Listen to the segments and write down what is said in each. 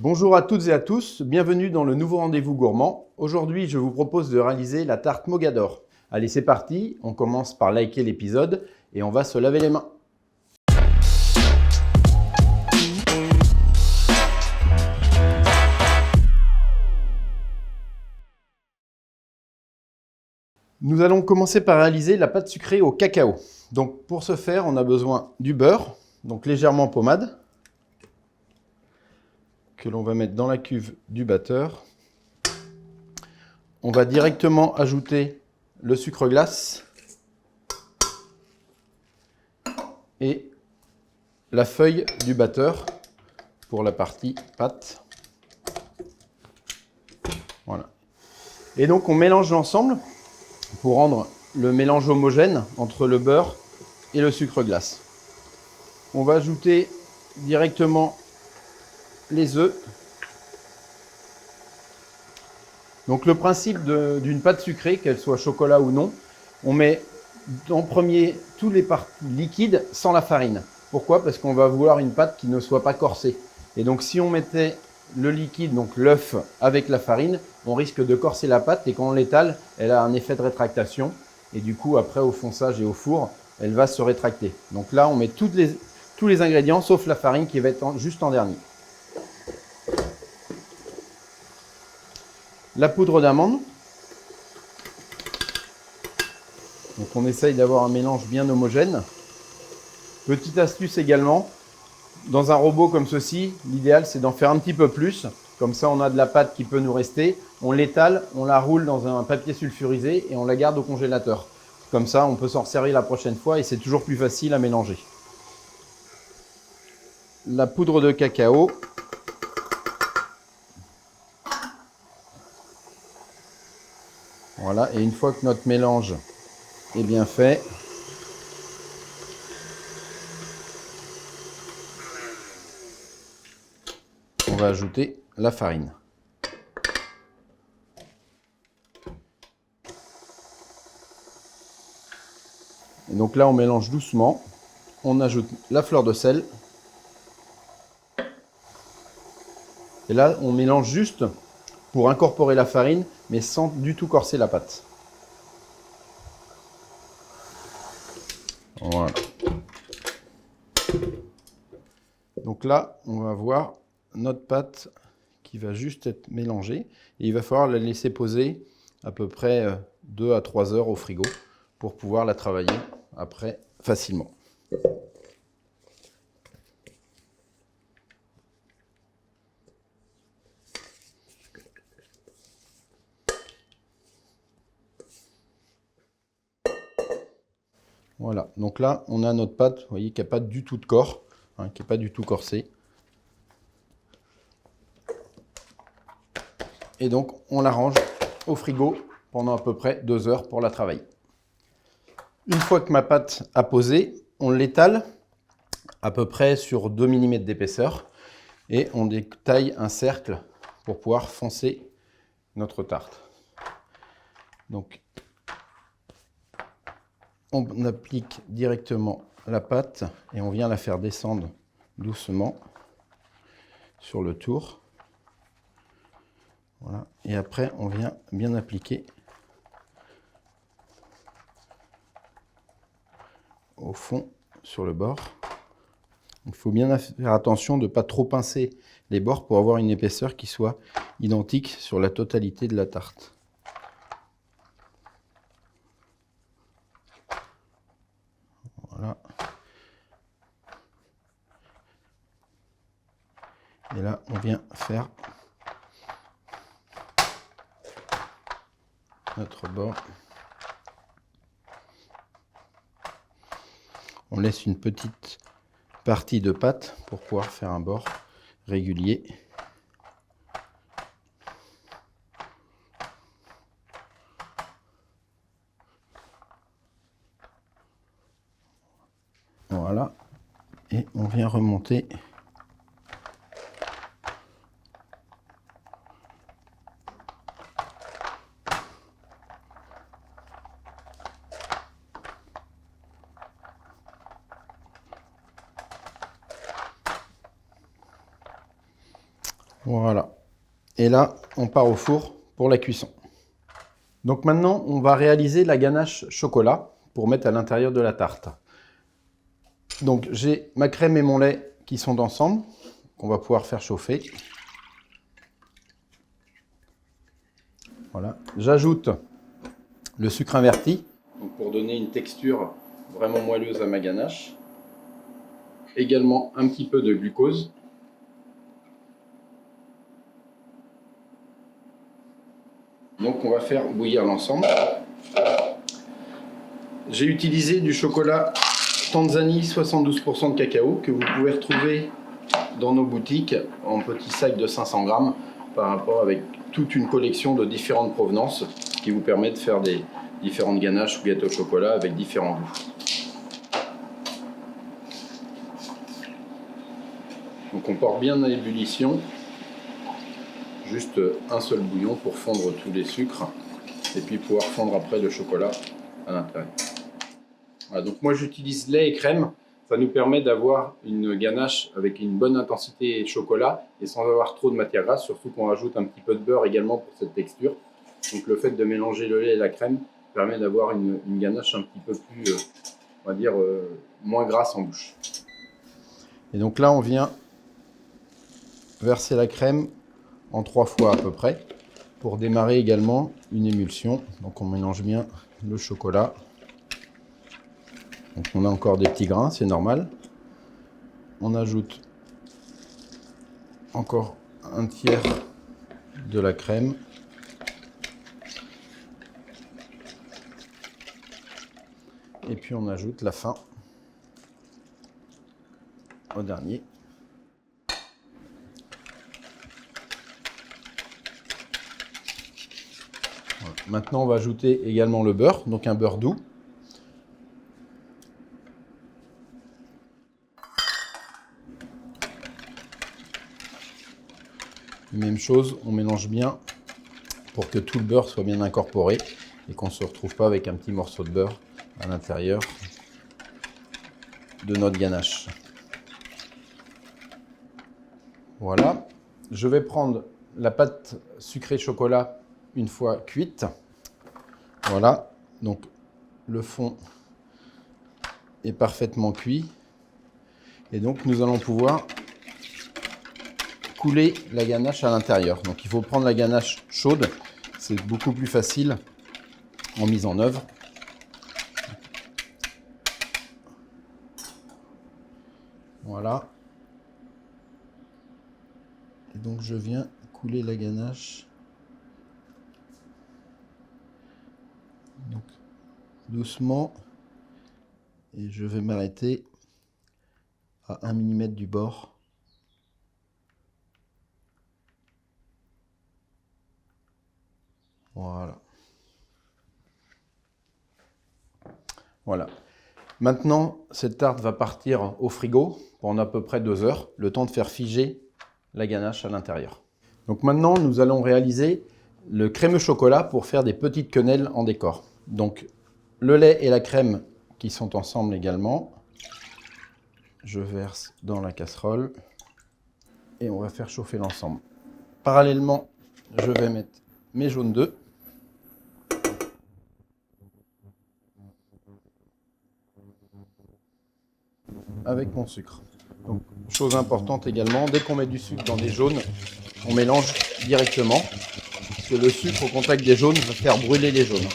Bonjour à toutes et à tous, bienvenue dans le nouveau rendez-vous gourmand. Aujourd'hui, je vous propose de réaliser la tarte Mogador. Allez, c'est parti, on commence par liker l'épisode et on va se laver les mains. Nous allons commencer par réaliser la pâte sucrée au cacao. Donc pour ce faire, on a besoin du beurre, donc légèrement pommade, que l'on va mettre dans la cuve du batteur. On va directement ajouter le sucre glace et la feuille du batteur pour la partie pâte. Voilà. Et donc on mélange l'ensemble pour rendre le mélange homogène entre le beurre et le sucre glace. On va ajouter directement les œufs. Donc le principe d'une pâte sucrée, qu'elle soit chocolat ou non, on met en premier tous les parties liquides sans la farine. Pourquoi? Parce qu'on va vouloir une pâte qui ne soit pas corsée. Et donc si on mettait le liquide, donc l'œuf avec la farine, on risque de corser la pâte et quand on l'étale, elle a un effet de rétractation. Et du coup, après au fonçage et au four, elle va se rétracter. Donc là, on met tous les ingrédients sauf la farine qui va être juste en dernier. La poudre d'amande. Donc on essaye d'avoir un mélange bien homogène. Petite astuce également, dans un robot comme ceci, l'idéal c'est d'en faire un petit peu plus. Comme ça on a de la pâte qui peut nous rester. On l'étale, on la roule dans un papier sulfurisé et on la garde au congélateur. Comme ça on peut s'en servir la prochaine fois et c'est toujours plus facile à mélanger. La poudre de cacao. Voilà, et une fois que notre mélange est bien fait, on va ajouter la farine. Et donc là, on mélange doucement. On ajoute la fleur de sel. Et là, on mélange juste pour incorporer la farine, mais sans du tout corser la pâte. Voilà. Donc là, on va voir notre pâte qui va juste être mélangée. Et il va falloir la laisser poser à peu près 2 à 3 heures au frigo pour pouvoir la travailler après facilement. Voilà, donc là, on a notre pâte, vous voyez, qui n'a pas du tout de corps, hein, qui n'est pas du tout corsée. Et donc, on la range au frigo pendant à peu près 2 heures pour la travailler. Une fois que ma pâte a posé, on l'étale à peu près sur 2 mm d'épaisseur et on détaille un cercle pour pouvoir foncer notre tarte. Donc, on applique directement la pâte et on vient la faire descendre doucement sur le tour. Voilà. Et après, on vient bien appliquer au fond sur le bord. Il faut bien faire attention de ne pas trop pincer les bords pour avoir une épaisseur qui soit identique sur la totalité de la tarte. Voilà. Et là, on vient faire notre bord. On laisse une petite partie de pâte pour pouvoir faire un bord régulier. Voilà. Et on vient remonter Voilà. Et là, on part au four pour la cuisson. Donc maintenant, on va réaliser la ganache chocolat pour mettre à l'intérieur de la tarte. Donc j'ai ma crème et mon lait qui sont ensemble, qu'on va pouvoir faire chauffer. Voilà. J'ajoute le sucre inverti, donc pour donner une texture vraiment moelleuse à ma ganache. Également un petit peu de glucose. Donc on va faire bouillir l'ensemble. J'ai utilisé du chocolat Tanzanie 72% de cacao que vous pouvez retrouver dans nos boutiques en petits sacs de 500 grammes par rapport avec toute une collection de différentes provenances qui vous permet de faire des différentes ganaches ou gâteaux au chocolat avec différents goûts. Donc on porte bien à l'ébullition, juste un seul bouillon pour fondre tous les sucres et puis pouvoir fondre après le chocolat à l'intérieur. Voilà, donc moi j'utilise lait et crème, ça nous permet d'avoir une ganache avec une bonne intensité chocolat et sans avoir trop de matière grasse, surtout qu'on rajoute un petit peu de beurre également pour cette texture. Donc le fait de mélanger le lait et la crème permet d'avoir une ganache un petit peu plus, on va dire, moins grasse en bouche. Et donc là on vient verser la crème en 3 fois à peu près pour démarrer également une émulsion. Donc on mélange bien le chocolat. Donc on a encore des petits grains, c'est normal. On ajoute encore un tiers de la crème. Et puis on ajoute la fin au dernier. Voilà. Maintenant on va ajouter également le beurre, donc un beurre doux. Même chose, on mélange bien pour que tout le beurre soit bien incorporé et qu'on ne se retrouve pas avec un petit morceau de beurre à l'intérieur de notre ganache. Voilà, je vais prendre la pâte sucrée chocolat une fois cuite. Voilà, donc le fond est parfaitement cuit et donc nous allons pouvoir couler la ganache à l'intérieur. Donc il faut prendre la ganache chaude, c'est beaucoup plus facile en mise en œuvre. Voilà. Et donc je viens couler la ganache. Donc doucement. Et je vais m'arrêter à 1 mm du bord. Voilà. Voilà. Maintenant, cette tarte va partir au frigo pendant à peu près 2 heures, le temps de faire figer la ganache à l'intérieur. Donc maintenant, nous allons réaliser le crémeux chocolat pour faire des petites quenelles en décor. Donc le lait et la crème qui sont ensemble également. Je verse dans la casserole et on va faire chauffer l'ensemble. Parallèlement, je vais mettre mes jaunes d'œufs. Avec mon sucre. Donc, chose importante également, dès qu'on met du sucre dans des jaunes, on mélange directement, parce que le sucre au contact des jaunes va faire brûler les jaunes.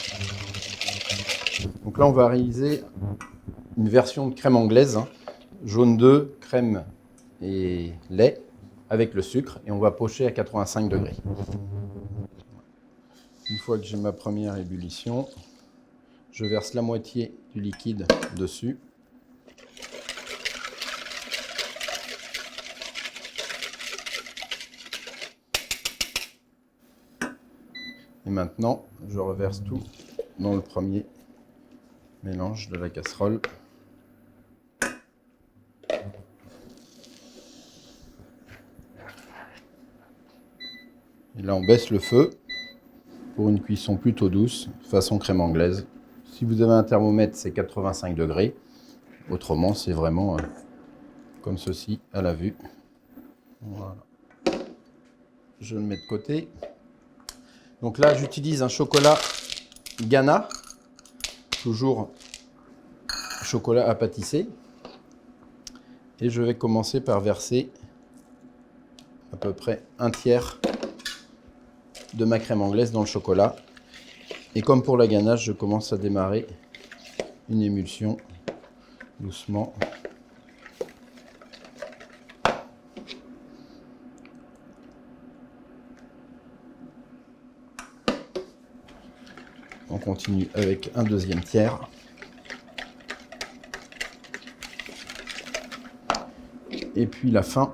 Donc là, on va réaliser une version de crème anglaise, jaune d'œuf, crème et lait, avec le sucre, et on va pocher à 85 degrés. Une fois que j'ai ma première ébullition, je verse la moitié du liquide dessus. Et maintenant, je reverse tout dans le premier mélange de la casserole. Et là, on baisse le feu pour une cuisson plutôt douce, façon crème anglaise. Si vous avez un thermomètre, c'est 85 degrés. Autrement, c'est vraiment comme ceci, à la vue. Voilà. je le mets de côté. Donc là, j'utilise un chocolat Ghana, toujours chocolat à pâtisser. Et je vais commencer par verser à peu près un tiers de ma crème anglaise dans le chocolat. Et comme pour la ganache, je commence à démarrer une émulsion doucement. On continue avec un deuxième tiers. Et puis la fin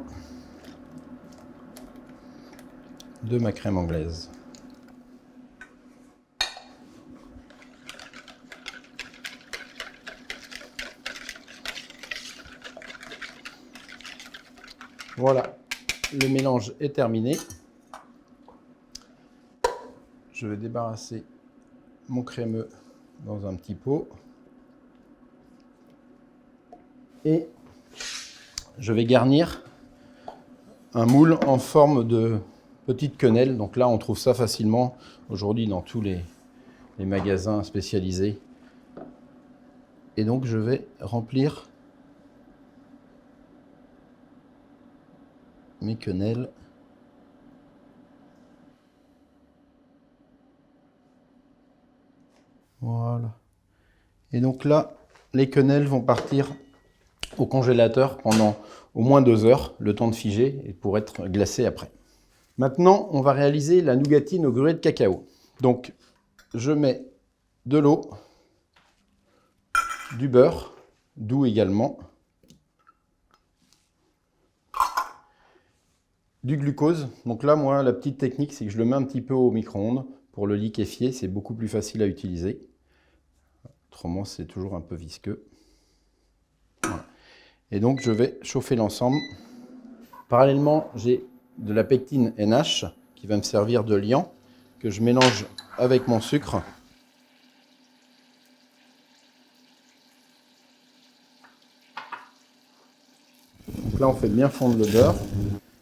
de ma crème anglaise. Voilà, le mélange est terminé. Je vais débarrasser mon crémeux dans un petit pot. Et je vais garnir un moule en forme de petite quenelle. Donc là, on trouve ça facilement aujourd'hui dans tous les magasins spécialisés. Et donc, je vais remplir mes quenelles. Voilà. Et donc là, les quenelles vont partir au congélateur pendant au moins 2 heures, le temps de figer et pour être glacées après. Maintenant, on va réaliser la nougatine au gruyère de cacao. Donc, je mets de l'eau, du beurre, doux également, du glucose. Donc là, moi, la petite technique, c'est que je le mets un petit peu au micro-ondes pour le liquéfier. C'est beaucoup plus facile à utiliser. Autrement, c'est toujours un peu visqueux. Voilà. Et donc, je vais chauffer l'ensemble. Parallèlement, j'ai de la pectine NH qui va me servir de liant que je mélange avec mon sucre. Donc là, on fait bien fondre le beurre.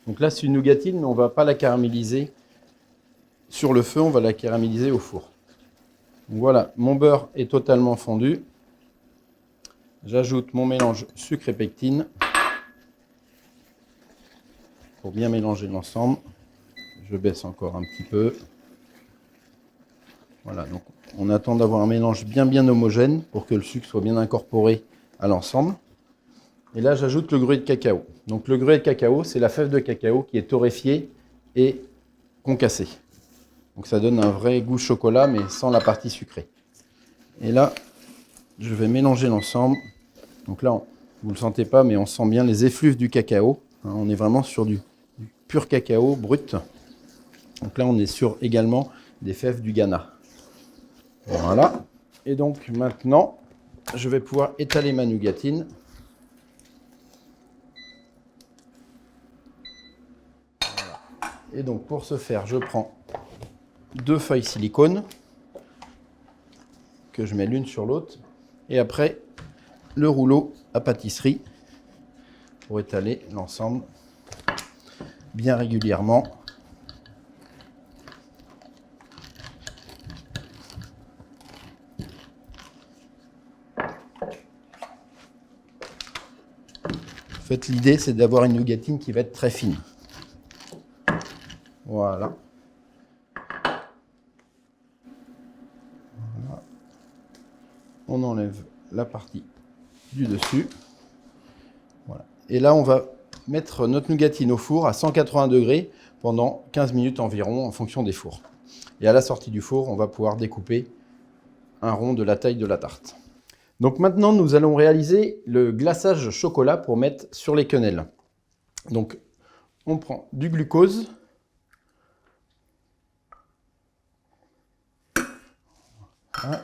Donc là, c'est une nougatine, mais on ne va pas la caraméliser sur le feu, on va la caraméliser au four. Donc voilà, mon beurre est totalement fondu. J'ajoute mon mélange sucre et pectine pour bien mélanger l'ensemble. Je baisse encore un petit peu. Voilà, donc on attend d'avoir un mélange bien homogène pour que le sucre soit bien incorporé à l'ensemble. Et là, j'ajoute le gruyère de cacao. Donc le gruyère de cacao, c'est la fève de cacao qui est torréfiée et concassée. Donc ça donne un vrai goût chocolat, mais sans la partie sucrée. Et là, je vais mélanger l'ensemble. Donc là, vous ne le sentez pas, mais on sent bien les effluves du cacao. On est vraiment sur du pur cacao brut. Donc là, on est sur également des fèves du Ghana. Voilà. Et donc maintenant, je vais pouvoir étaler ma nougatine. Voilà. Et donc pour ce faire, je prends 2 feuilles silicone que je mets l'une sur l'autre. Et après, le rouleau à pâtisserie pour étaler l'ensemble bien régulièrement. En fait, l'idée, c'est d'avoir une nougatine qui va être très fine. Voilà. Voilà. On enlève la partie du dessus. Voilà. Et là, on va mettre notre nougatine au four à 180 degrés pendant 15 minutes environ en fonction des fours. Et à la sortie du four, on va pouvoir découper un rond de la taille de la tarte. Donc maintenant, nous allons réaliser le glaçage chocolat pour mettre sur les quenelles. Donc, on prend du glucose. Voilà.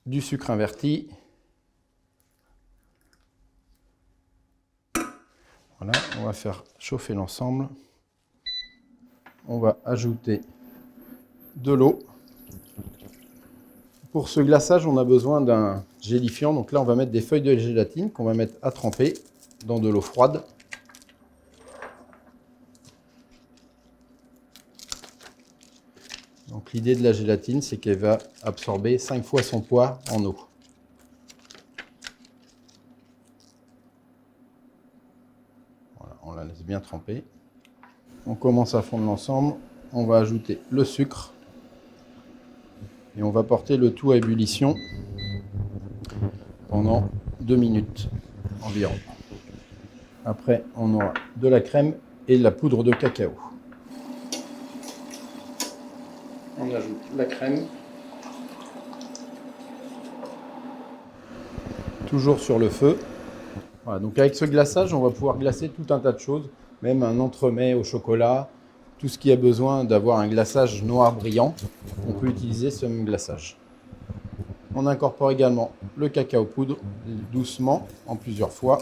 Du sucre inverti. Voilà, on va faire chauffer l'ensemble. On va ajouter de l'eau. Pour ce glaçage, on a besoin d'un gélifiant. Donc là, on va mettre des feuilles de gélatine qu'on va mettre à tremper dans de l'eau froide. Donc l'idée de la gélatine, c'est qu'elle va absorber 5 fois son poids en eau. Voilà, on la laisse bien tremper. On commence à fondre l'ensemble. On va ajouter le sucre. Et on va porter le tout à ébullition pendant 2 minutes environ. Après, on aura de la crème et de la poudre de cacao. On ajoute la crème. Toujours sur le feu. Voilà, donc avec ce glaçage, on va pouvoir glacer tout un tas de choses, même un entremets au chocolat, tout ce qui a besoin d'avoir un glaçage noir brillant, on peut utiliser ce même glaçage. On incorpore également le cacao poudre doucement, en plusieurs fois.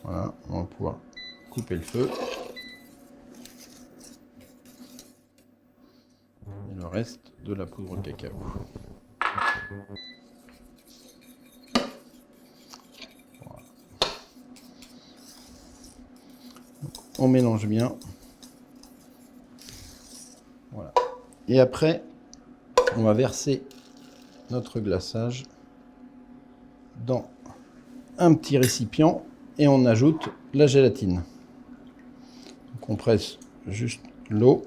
Voilà, on va pouvoir couper le feu. Et le reste de la poudre de cacao. Voilà. On mélange bien. Voilà. Et après, on va verser notre glaçage dans un petit récipient et on ajoute la gélatine. Donc on presse juste l'eau.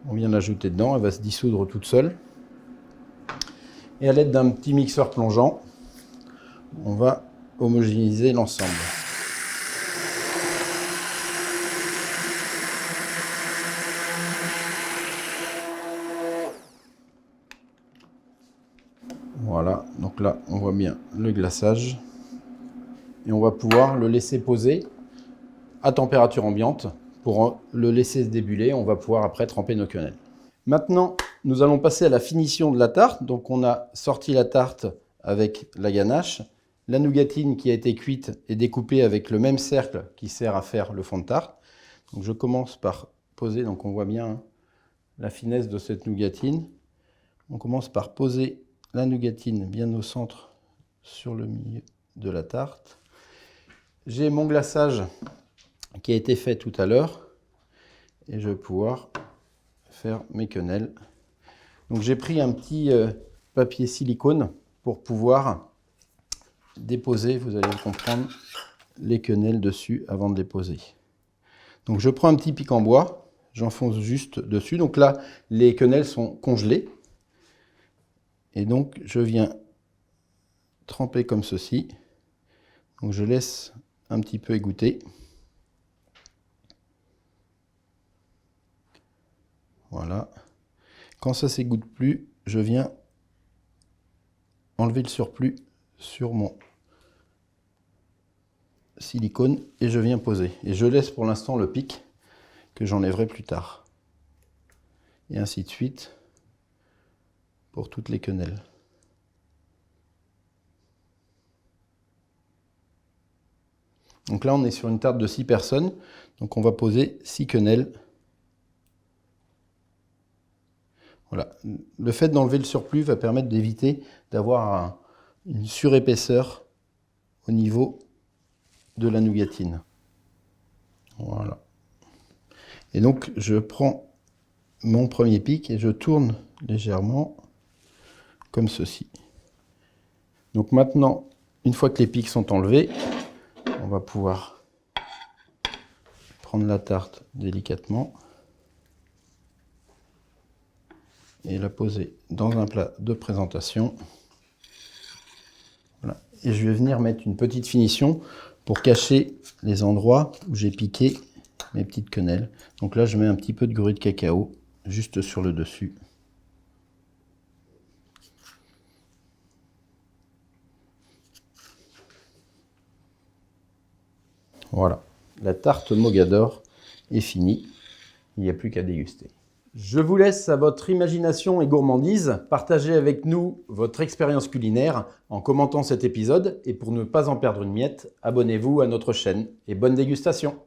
On vient l'ajouter dedans, elle va se dissoudre toute seule. Et à l'aide d'un petit mixeur plongeant, on va homogénéiser l'ensemble. Voilà, donc là on voit bien le glaçage. Et on va pouvoir le laisser poser à température ambiante. Pour le laisser se débuler, on va pouvoir après tremper nos quenelles. Maintenant, nous allons passer à la finition de la tarte. Donc on a sorti la tarte avec la ganache. La nougatine qui a été cuite est découpée avec le même cercle qui sert à faire le fond de tarte. Donc je commence par poser, donc on voit bien la finesse de cette nougatine. On commence par poser la nougatine bien au centre sur le milieu de la tarte. J'ai mon glaçage qui a été fait tout à l'heure et je vais pouvoir faire mes quenelles. Donc j'ai pris un petit papier silicone pour pouvoir déposer, vous allez le comprendre, les quenelles dessus avant de les poser. Donc je prends un petit pic en bois, j'enfonce juste dessus. Donc là, les quenelles sont congelées. Et donc je viens tremper comme ceci. Donc je laisse un petit peu égoutter. Voilà. Quand ça s'égoutte plus, je viens enlever le surplus sur mon silicone et je viens poser. Et je laisse pour l'instant le pic que j'enlèverai plus tard. Et ainsi de suite pour toutes les quenelles. Donc là, on est sur une tarte de 6 personnes. Donc on va poser 6 quenelles. Voilà. Le fait d'enlever le surplus va permettre d'éviter d'avoir une surépaisseur au niveau de la nougatine. Voilà. Et donc, je prends mon premier pic et je tourne légèrement comme ceci. Donc maintenant, une fois que les pics sont enlevés, on va pouvoir prendre la tarte délicatement et la poser dans un plat de présentation. Voilà. Et je vais venir mettre une petite finition pour cacher les endroits où j'ai piqué mes petites quenelles. Donc là, je mets un petit peu de gruyère de cacao juste sur le dessus. Voilà, la tarte Mogador est finie. Il n'y a plus qu'à déguster. Je vous laisse à votre imagination et gourmandise. Partagez avec nous votre expérience culinaire en commentant cet épisode. Et pour ne pas en perdre une miette, abonnez-vous à notre chaîne et bonne dégustation.